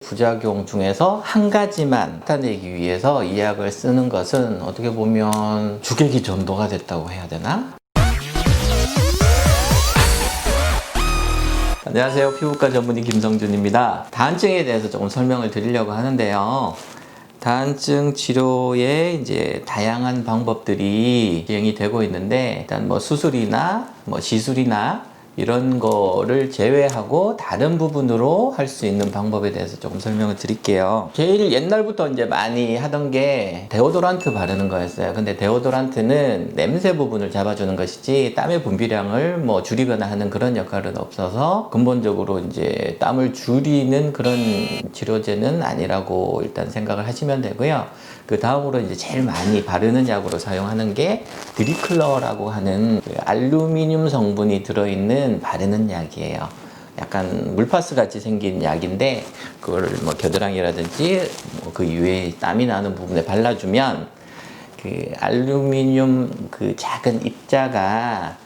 부작용 중에서 한 가지만 나타내기 위해서 이 약을 쓰는 것은 어떻게 보면 주객이 전도가 됐다고 해야 되나? 안녕하세요. 피부과 전문의 김성준입니다. 다한증에 대해서 조금 설명을 드리려고 하는데요. 다한증 치료에 이제 다양한 방법들이 시행이 되고 있는데, 일단 뭐 수술이나 시술이나 이런 거를 제외하고 다른 부분으로 할 수 있는 방법에 대해서 조금 설명을 드릴게요. 제일 옛날부터 이제 많이 하던 게 데오도란트 바르는 거였어요. 근데 데오도란트는 냄새 부분을 잡아주는 것이지 땀의 분비량을 줄이거나 하는 그런 역할은 없어서 근본적으로 이제 땀을 줄이는 그런 치료제는 아니라고 일단 생각을 하시면 되고요. 그 다음으로 이제 제일 많이 바르는 약으로 사용하는 게 드리클러라고 하는 그 알루미늄 성분이 들어있는 바르는 약이에요. 약간 물파스 같이 생긴 약인데 그걸 겨드랑이라든지 그 이외에 땀이 나는 부분에 발라주면 그 알루미늄 그 작은 입자가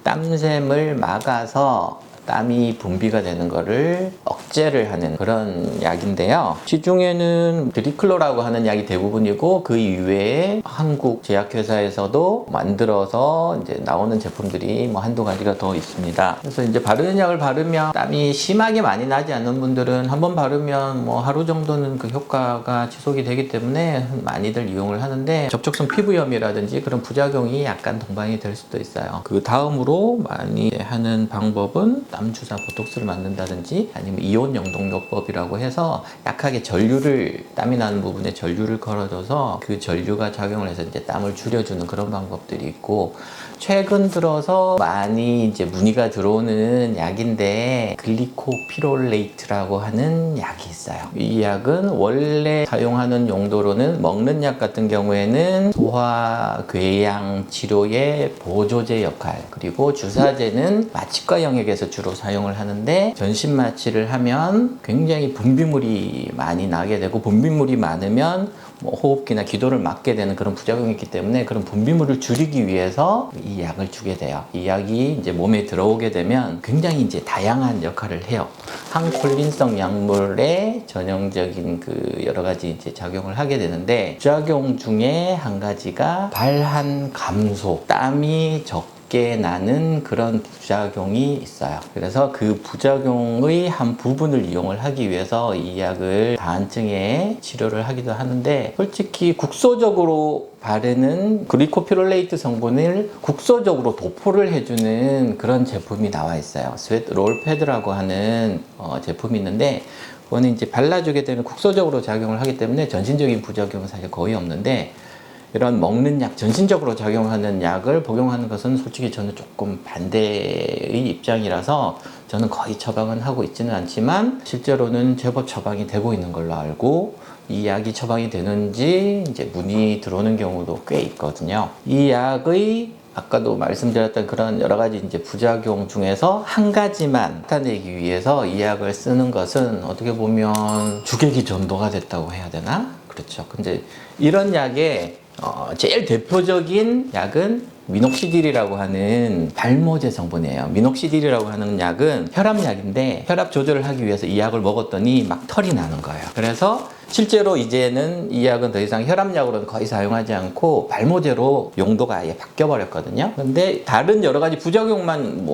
땀샘을 막아서 땀이 분비가 되는 거를 억제를 하는 그런 약인데요. 시중에는 드리클러라고 하는 약이 대부분이고 그 이외에 한국 제약회사에서도 만들어서 이제 나오는 제품들이 한두 가지가 더 있습니다. 그래서 이제 바르는 약을 바르면 땀이 심하게 많이 나지 않는 분들은 한번 바르면 하루 정도는 그 효과가 지속이 되기 때문에 많이들 이용을 하는데, 접촉성 피부염이라든지 그런 부작용이 약간 동반이 될 수도 있어요. 그 다음으로 많이 하는 방법은 땀 주사 보톡스를 맞는다든지 아니면 이온 영동요법이라고 해서 약하게 전류를, 땀이 나는 부분에 전류를 걸어줘서 그 전류가 작용을 해서 이제 땀을 줄여주는 그런 방법들이 있고, 최근 들어서 많이 이제 문의가 들어오는 약인데 글리코피롤레이트라고 하는 약이 있어요. 이 약은 원래 사용하는 용도로는 먹는 약 같은 경우에는 소화 궤양 치료의 보조제 역할, 그리고 주사제는 마취과 영역에서 주로 사용을 하는데, 전신 마취를 하면 굉장히 분비물이 많이 나게 되고, 분비물이 많으면 호흡기나 기도를 막게 되는 그런 부작용이 있기 때문에 그런 분비물을 줄이기 위해서 이 약을 주게 돼요. 이 약이 이제 몸에 들어오게 되면 굉장히 이제 다양한 역할을 해요. 항콜린성 약물의 전형적인 그 여러 가지 이제 작용을 하게 되는데, 부작용 중에 한 가지가 발한 감소, 땀이 적게 나는 그런 부작용이 있어요. 그래서 그 부작용의 한 부분을 이용을 하기 위해서 이 약을 다한증에 치료를 하기도 하는데, 솔직히 국소적으로 바르는 글리코피롤레이트 성분을 국소적으로 도포를 해주는 그런 제품이 나와 있어요. 스웨트 롤패드라고 하는 제품이 있는데, 그거는 이제 발라주게 되면 국소적으로 작용을 하기 때문에 전신적인 부작용은 사실 거의 없는데, 이런 먹는 약, 전신적으로 작용하는 약을 복용하는 것은 솔직히 저는 조금 반대의 입장이라서 저는 거의 처방은 하고 있지는 않지만 실제로는 제법 처방이 되고 있는 걸로 알고, 이 약이 처방이 되는지 이제 문의 들어오는 경우도 꽤 있거든요. 이 약의 아까도 말씀드렸던 그런 여러 가지 이제 부작용 중에서 한 가지만 나타내기 위해서 이 약을 쓰는 것은 어떻게 보면 주객이 전도가 됐다고 해야 되나? 그렇죠. 근데 이런 약에 제일 대표적인 약은 미녹시딜이라고 하는 발모제 성분이에요. 미녹시딜이라고 하는 약은 혈압약인데, 혈압 조절을 하기 위해서 이 약을 먹었더니 막 털이 나는 거예요. 그래서 실제로 이제는 이 약은 더 이상 혈압약으로는 거의 사용하지 않고 발모제로 용도가 아예 바뀌어 버렸거든요. 근데 다른 여러 가지 부작용만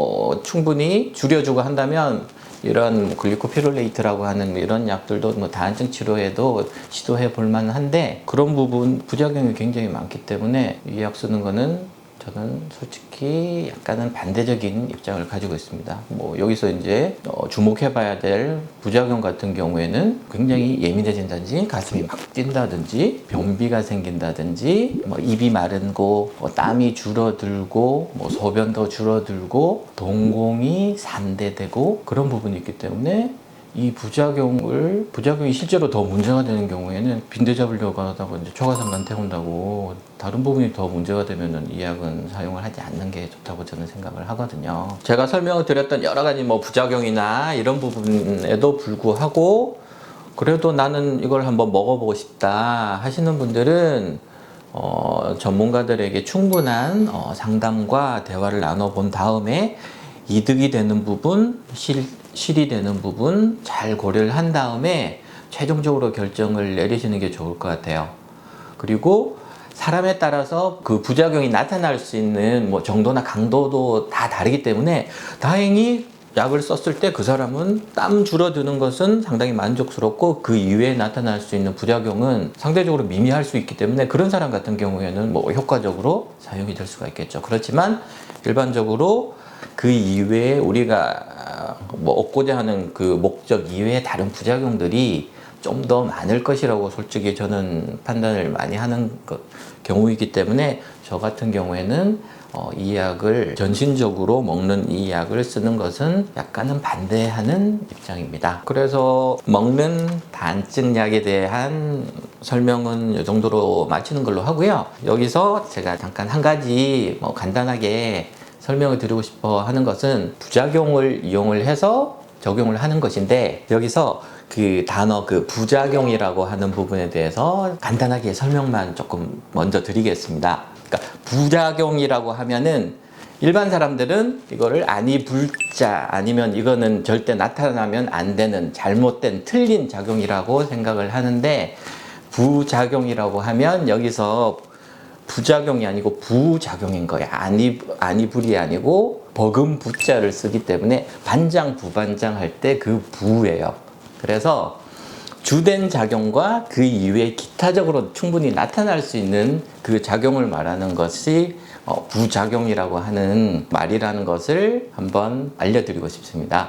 충분히 줄여주고 한다면 이런 글리코피롤레이트라고 하는 이런 약들도 다한증 치료에도 시도해 볼 만한데, 그런 부분 부작용이 굉장히 많기 때문에 이 약 쓰는 거는 저는 솔직히 약간은 반대적인 입장을 가지고 있습니다. 여기서 이제 주목해 봐야 될 부작용 같은 경우에는 굉장히 예민해진다든지 가슴이 막 뛴다든지 변비가 생긴다든지 입이 마른고 땀이 줄어들고 소변도 줄어들고 동공이 산대되고 그런 부분이 있기 때문에, 이 부작용이 실제로 더 문제가 되는 경우에는 빈대 잡으려고 하다가 이제 초과상관 태운다고 다른 부분이 더 문제가 되면은 이 약은 사용을 하지 않는 게 좋다고 저는 생각을 하거든요. 제가 설명을 드렸던 여러 가지 부작용이나 이런 부분에도 불구하고 그래도 나는 이걸 한번 먹어보고 싶다 하시는 분들은 전문가들에게 충분한 상담과 대화를 나눠본 다음에 이득이 되는 부분, 실이 되는 부분 잘 고려를 한 다음에 최종적으로 결정을 내리시는 게 좋을 것 같아요. 그리고 사람에 따라서 그 부작용이 나타날 수 있는 뭐 정도나 강도도 다 다르기 때문에 다행히 약을 썼을 때 그 사람은 땀 줄어드는 것은 상당히 만족스럽고 그 이외에 나타날 수 있는 부작용은 상대적으로 미미할 수 있기 때문에 그런 사람 같은 경우에는 뭐 효과적으로 사용이 될 수가 있겠죠. 그렇지만 일반적으로 그 이외에 우리가 뭐 얻고자 하는 그 목적 이외에 다른 부작용들이 좀 더 많을 것이라고 솔직히 저는 판단을 많이 하는 경우이기 때문에 저 같은 경우에는 이 약을 전신적으로 먹는 이 약을 쓰는 것은 약간은 반대하는 입장입니다. 그래서 먹는 다한증 약에 대한 설명은 이 정도로 마치는 걸로 하고요. 여기서 제가 잠깐 한 가지 간단하게 설명을 드리고 싶어 하는 것은 부작용을 이용을 해서 적용을 하는 것인데, 여기서 그 단어 그 부작용이라고 하는 부분에 대해서 간단하게 설명만 조금 먼저 드리겠습니다. 그러니까 부작용이라고 하면은 일반 사람들은 이거를 아니 불자 아니면 이거는 절대 나타나면 안 되는 잘못된 틀린 작용이라고 생각을 하는데, 부작용이라고 하면 여기서 부작용이 아니고 부작용인 거야. 아니불이 아니고 버금 부자를 쓰기 때문에 반장 부반장 할 때 그 부예요. 그래서 주된 작용과 그 이외에 기타적으로 충분히 나타날 수 있는 그 작용을 말하는 것이 부작용이라고 하는 말이라는 것을 한번 알려드리고 싶습니다.